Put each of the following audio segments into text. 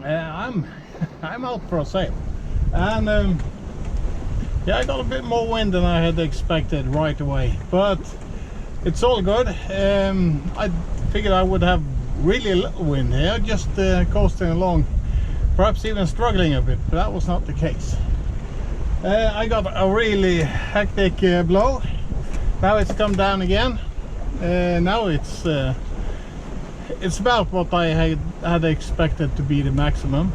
I'm I'm out for a sail, and yeah, I got a bit more wind than I had expected right away, but it's all good. I figured I would have really little wind here, just coasting along, perhaps even struggling a bit, but that was not the case. I got a really hectic blow. Now it's come down again. Now it's about what I had expected to be the maximum.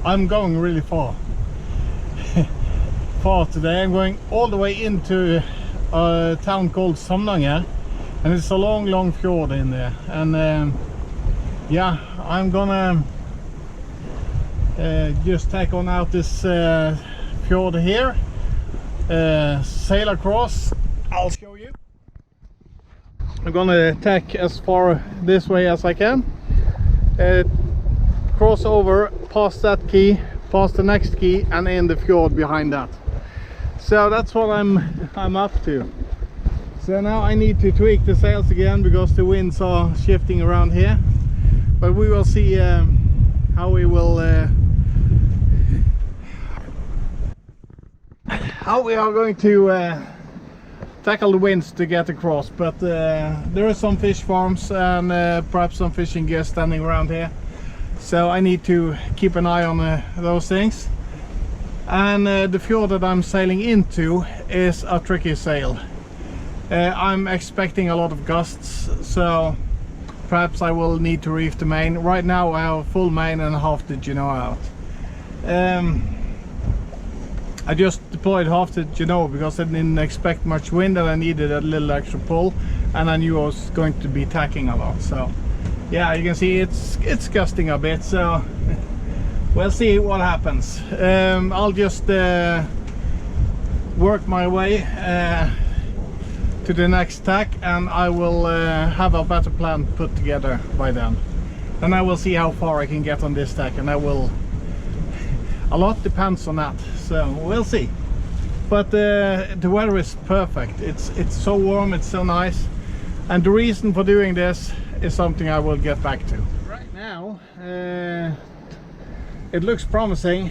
I'm going really far today. I'm going all the way into a town called Samnanger, and it's a long fjord in there. And yeah, I'm gonna just tack on out this fjord here, sail across. I'll show you. I'm gonna tack as far this way as I can, cross over past that key, past the next key, and in the fjord behind that. So that's what I'm up to. So now I need to tweak the sails again because the winds are shifting around here, but we will see how we are going to tackle the winds to get across. But there are some fish farms and perhaps some fishing gear standing around here, so I need to keep an eye on those things. And the fjord that I'm sailing into is a tricky sail. I'm expecting a lot of gusts, so perhaps I will need to reef the main. Right now I have a full main and half the genoa out. I just deployed half the genoa because I didn't expect much wind and I needed a little extra pull, and I knew I was going to be tacking a lot. So yeah, you can see it's gusting a bit, so we'll see what happens. I'll just work my way to the next tack, and I will have a better plan put together by then. Then I will see how far I can get on this tack, and a lot depends on that, so we'll see. But the weather is perfect. It's so warm, it's so nice, and the reason for doing this is something I will get back to. Right now it looks promising.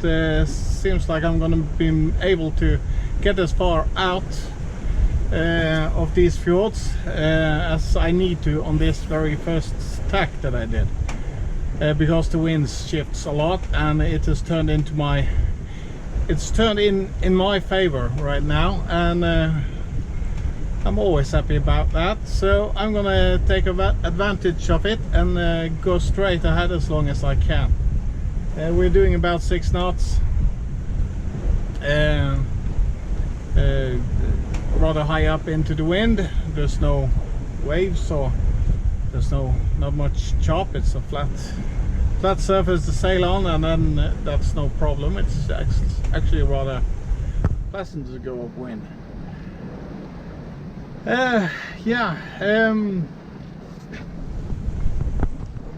It seems like I'm going to be able to get as far out of these fjords as I need to on this very first tack that I did, because the wind shifts a lot and it has turned into it's turned in my favor right now, and I'm always happy about that. So I'm gonna take advantage of it and go straight ahead as long as I can. We're doing about 6 knots, rather high up into the wind. There's no waves, or there's not much chop. It's a flat surface to sail on, and then that's no problem. It's actually rather pleasant to go upwind. Yeah, you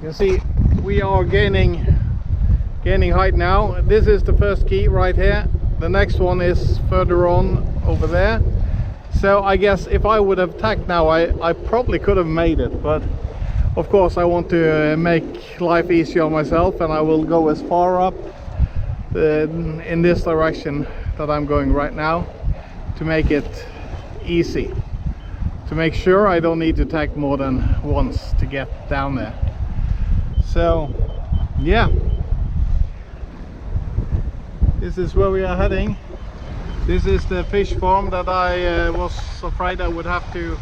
can see we are gaining height now. This is the first key right here. The next one is further on over there. So I guess if I would have tacked now, I probably could have made it, but of course I want to make life easier on myself, and I will go as far up in this direction that I'm going right now to make it easy, to make sure I don't need to tack more than once to get down there. So yeah, this is where we are heading. This is the fish farm that I was afraid I would have to,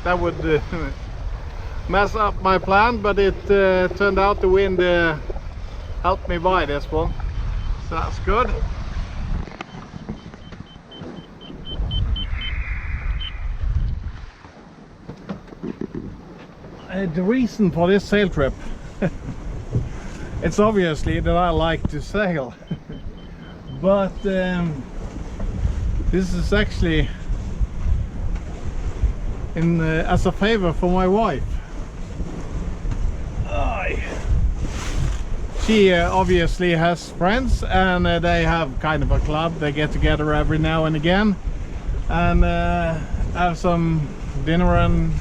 that would mess up my plan, but it turned out the wind helped me by this one, so that's good. The reason for this sail trip, it's obviously that I like to sail, but this is actually as a favor for my wife. She obviously has friends, and they have kind of a club. They get together every now and again and have some dinner, and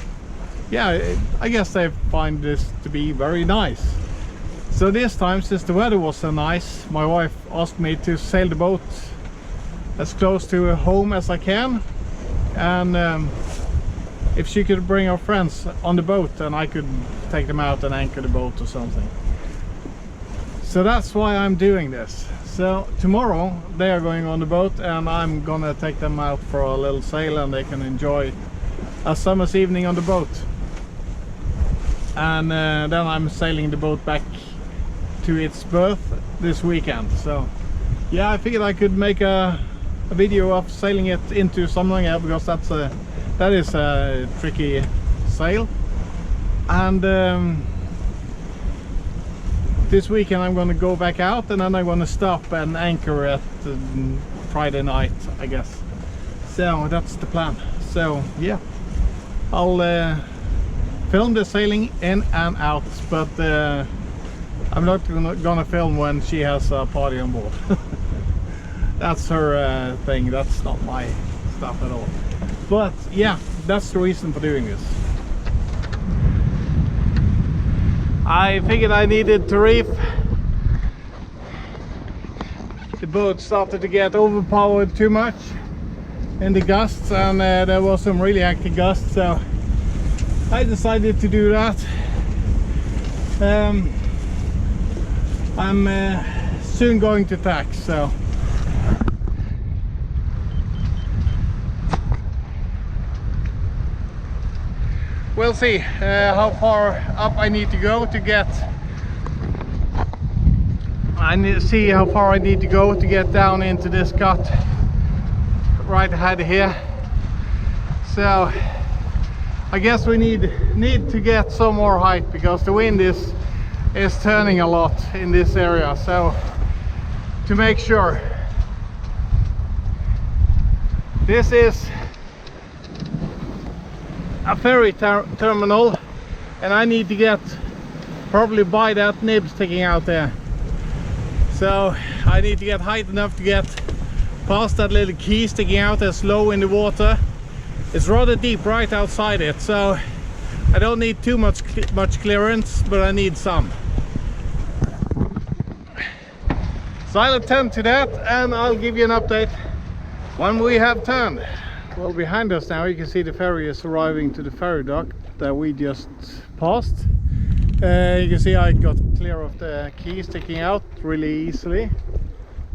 yeah, I guess they find this to be very nice. So this time, since the weather was so nice, my wife asked me to sail the boat as close to home as I can, and if she could bring her friends on the boat, and I could take them out and anchor the boat or something. So that's why I'm doing this. So tomorrow they are going on the boat, and I'm gonna take them out for a little sail, and they can enjoy a summer's evening on the boat. And then I'm sailing the boat back to its berth this weekend. So yeah, I figured I could make a video of sailing it into Samnanger, because that is a tricky sail. And this weekend I'm going to go back out, and then I'm going to stop and anchor at Friday night, I guess. So that's the plan. So yeah, I'll film the sailing in and out, but I'm not gonna film when she has a party on board. That's her thing. That's not my stuff at all. But yeah, that's the reason for doing this. I figured I needed to reef. The boat started to get overpowered too much in the gusts, and there was some really active gusts, so I decided to do that. I'm soon going to tacks, so we'll see how far up I need to go to get. I need to see how far I need to go to get down into this cut right ahead here. So I guess we need to get some more height, because the wind is turning a lot in this area. So to make sure, this is a ferry terminal, and I need to get probably by that nib sticking out there. So I need to get height enough to get past that little key sticking out that's low in the water. It's rather deep right outside it, so I don't need too much clearance, but I need some. So I'll attend to that, and I'll give you an update when we have turned. Well, behind us now you can see the ferry is arriving to the ferry dock that we just passed. You can see I got clear of the key sticking out really easily.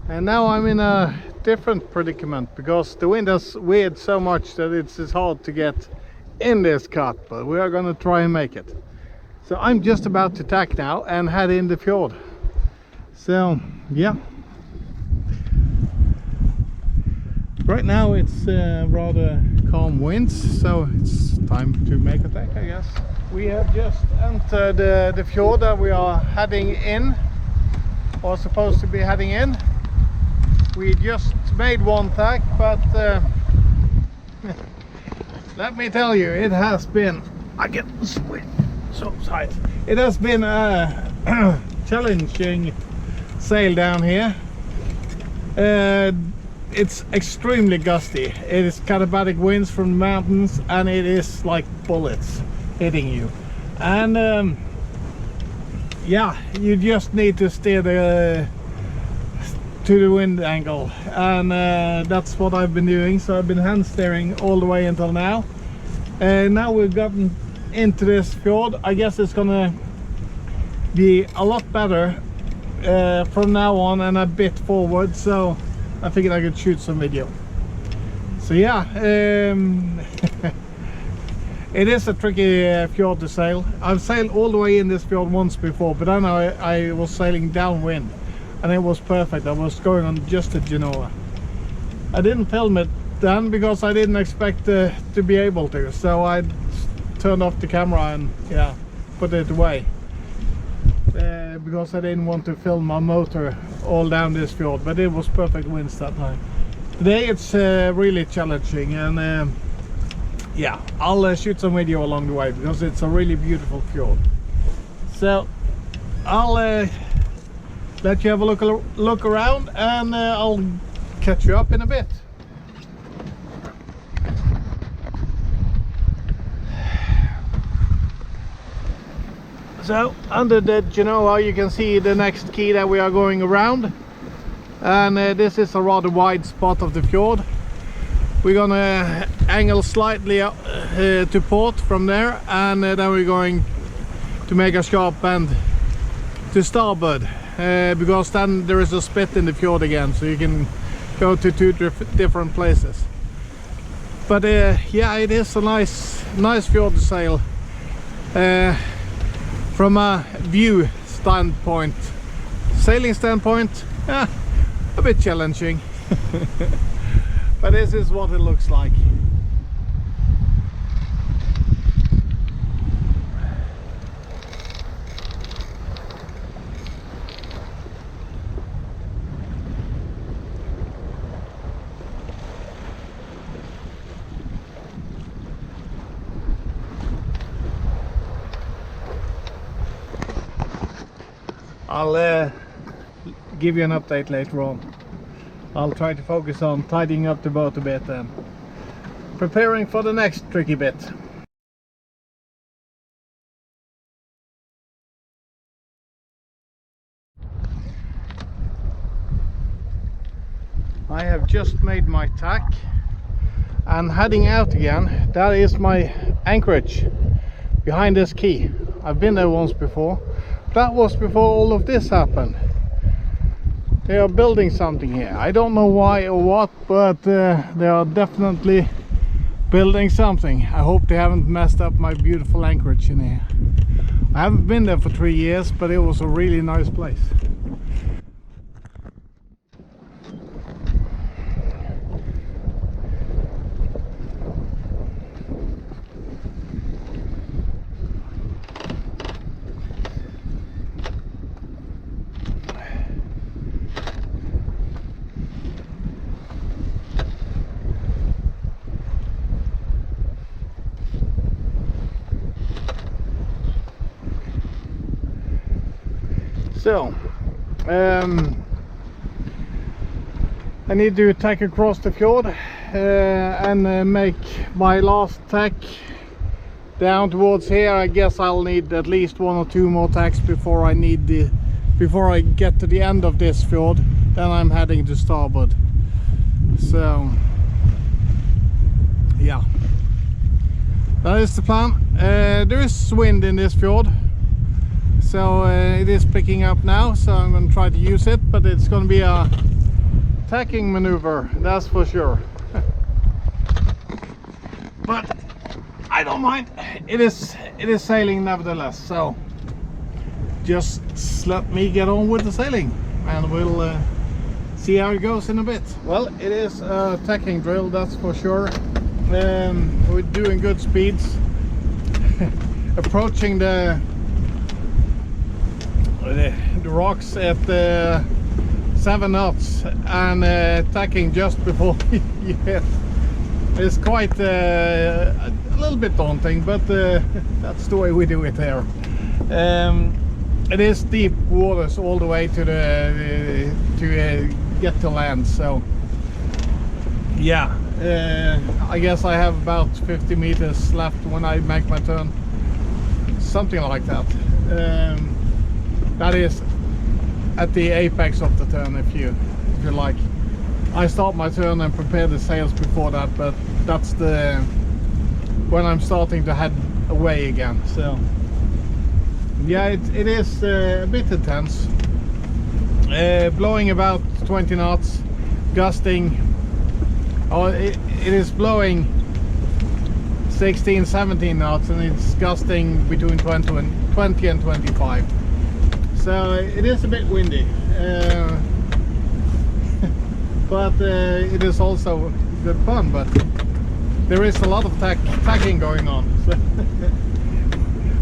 And now I'm in a different predicament, because the wind has veered so much that it's hard to get in this cut, but we are going to try and make it. So I'm just about to tack now and head in the fjord. So yeah, right now it's rather calm winds, so it's time to make a tack, I guess. We have just entered the fjord that we are heading in, or supposed to be heading in. We just made one tack, but let me tell you, it has been, I get sweat so tight. It has been a challenging sail down here. It's extremely gusty. It is katabatic winds from the mountains, and it is like bullets hitting you. And yeah, you just need to steer to the wind angle, and that's what I've been doing. So I've been hand steering all the way until now, and now we've gotten into this fjord. I guess it's gonna be a lot better from now on and a bit forward, so I figured I could shoot some video. So yeah, it is a tricky fjord to sail. I've sailed all the way in this fjord once before, but then I was sailing downwind, and it was perfect. I was going on just a Genoa. I didn't film it then because I didn't expect to be able to, so I turned off the camera and yeah, put it away, because I didn't want to film my motor all down this fjord. But it was perfect winds that time. Today it's really challenging, and yeah, I'll shoot some video along the way, because it's a really beautiful fjord. So I'll let you have a look around, and I'll catch you up in a bit. So under the Genoa you can see the next key that we are going around, and this is a rather wide spot of the fjord. We're gonna angle slightly up, to port from there, and then we're going to make a sharp bend to starboard, because then there is a spit in the fjord again, so you can go to two different places. But yeah, it is a nice fjord to sail. From a view standpoint, sailing standpoint, a bit challenging. But this is what it looks like. I'll give you an update later on. I'll try to focus on tidying up the boat a bit and preparing for the next tricky bit. I have just made my tack and heading out again. That is my anchorage behind this quay. I've been there once before. That was before all of this happened. They are building something here. I don't know why or what, but they are definitely building something. I hope they haven't messed up my beautiful anchorage in here. I haven't been there for 3 years, but it was a really nice place. So, I need to tack across the fjord and make my last tack down towards here. I guess I'll need at least 1 or 2 more tacks before I get to the end of this fjord. Then I'm heading to starboard. So, yeah, that is the plan. There is wind in this fjord. So it is picking up now, so I'm going to try to use it, but it's going to be a tacking maneuver, that's for sure. But I don't mind. It is sailing nevertheless, so just let me get on with the sailing and we'll see how it goes in a bit. Well, it is a tacking drill, that's for sure. We're doing good speeds. Approaching the rocks at 7 knots and tacking just before you hit. It's quite a little bit daunting, but that's the way we do it here. It is deep waters all the way to get to land, so yeah, I guess I have about 50 meters left when I make my turn, something like that. That is at the apex of the turn, if you like. I start my turn and prepare the sails before that, but that's when I'm starting to head away again. So yeah, it is a bit intense. Blowing about 20 knots, gusting. Oh, it is blowing 16-17 knots, and it's gusting between 20 and 25. So it is a bit windy, but it is also good fun. But there is a lot of tacking going on. So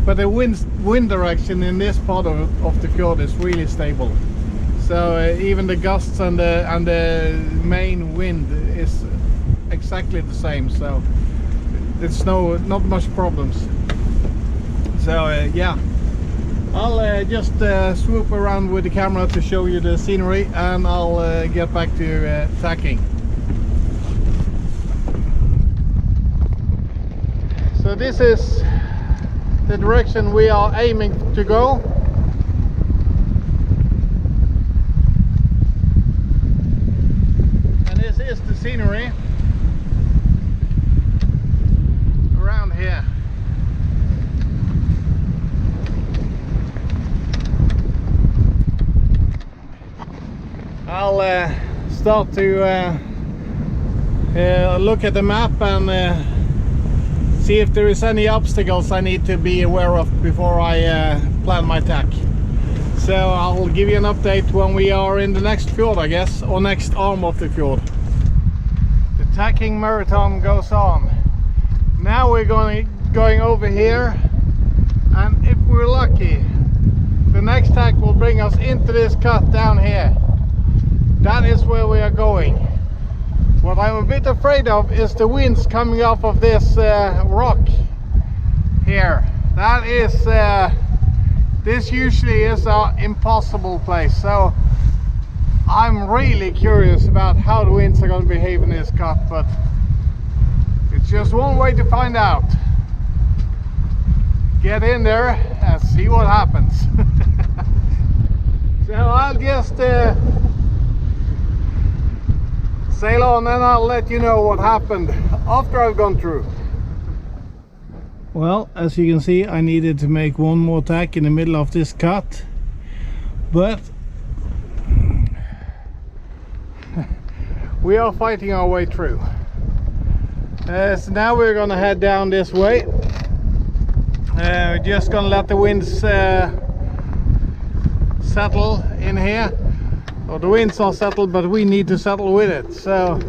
but the wind direction in this part of the fjord is really stable. So even the gusts and the main wind is exactly the same. So it's not much problems. So yeah. I'll just swoop around with the camera to show you the scenery, and I'll get back to tacking. So this is the direction we are aiming to go. And this is the scenery around here. I'll start to look at the map and see if there is any obstacles I need to be aware of before I plan my tack. So I'll give you an update when we are in the next fjord, I guess, or next arm of the fjord. The tacking marathon goes on. Now we're going over here, and if we're lucky, the next tack will bring us into this cut down here. That is where we are going. What I'm a bit afraid of is the winds coming off of this rock here. That is, this usually is an impossible place. So I'm really curious about how the winds are going to behave in this cut, but it's just one way to find out. Get in there and see what happens. So I'll just sail on, and I'll let you know what happened after I've gone through. Well, as you can see, I needed to make one more tack in the middle of this cut, but we are fighting our way through. So now we're gonna head down this way. We're just gonna let the winds settle in here. Or the winds are settled, but we need to settle with it. So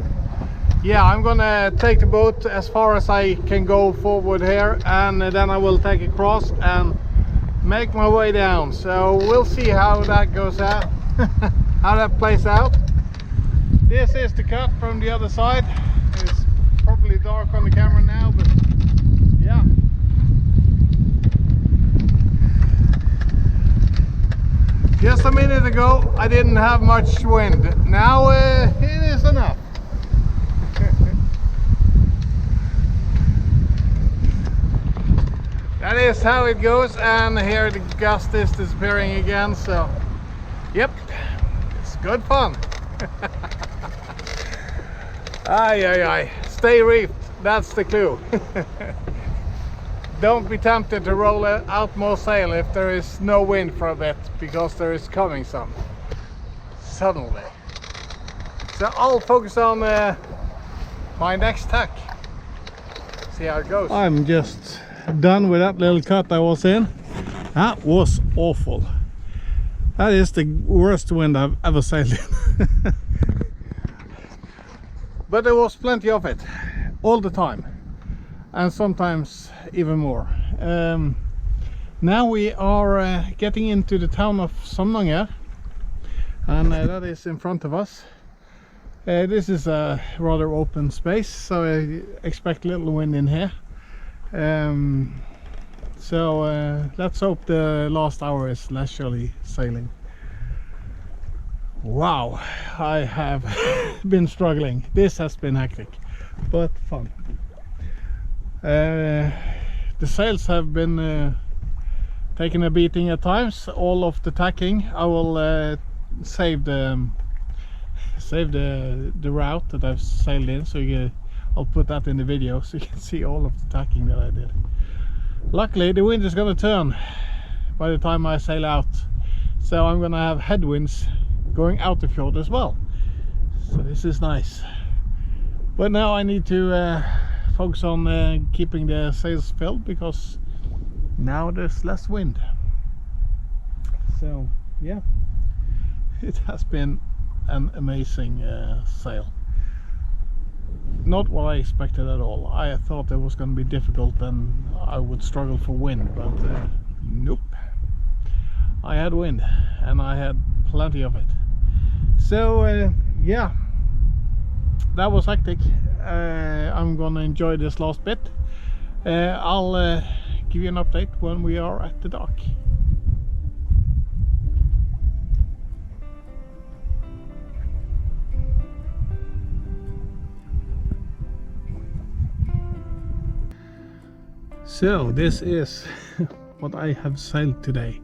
yeah, I'm gonna take the boat as far as I can go forward here, and then I will take across and make my way down. So we'll see how that goes out. How that plays out. This is the cut from the other side. It's probably dark on the camera now, but yeah. Just a minute ago I didn't have much wind. Now it is enough. That is how it goes, and here the gust is disappearing again, so yep, it's good fun. Aye, stay reefed, that's the clue. Don't be tempted to roll out more sail if there is no wind for a bit, because there is coming some suddenly. So I'll focus on my next tack, see how it goes. I'm just done with that little cut I was in. That was awful. That is the worst wind I've ever sailed in. But there was plenty of it all the time, and sometimes even more. Now we are getting into the town of Samnanger, and that is in front of us. This is a rather open space, so I expect little wind in here. So let's hope the last hour is leisurely sailing. Wow, I have been struggling. This has been hectic, but fun. The sails have been taking a beating at times. All of the tacking, I will save the route that I've sailed in, so I'll put that in the video so you can see all of the tacking that I did. Luckily the wind is going to turn by the time I sail out, so I'm going to have headwinds going out the fjord as well, so this is nice. But now I need to focus on keeping the sails filled, because now there's less wind. So yeah, it has been an amazing sail. Not what I expected at all. I thought it was going to be difficult and I would struggle for wind, but nope. I had wind, and I had plenty of it. So yeah, that was hectic. I'm gonna enjoy this last bit. I'll give you an update when we are at the dock. So this is what I have sailed today.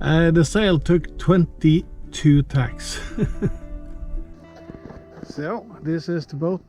The sail took 22 tacks. So this is the boat.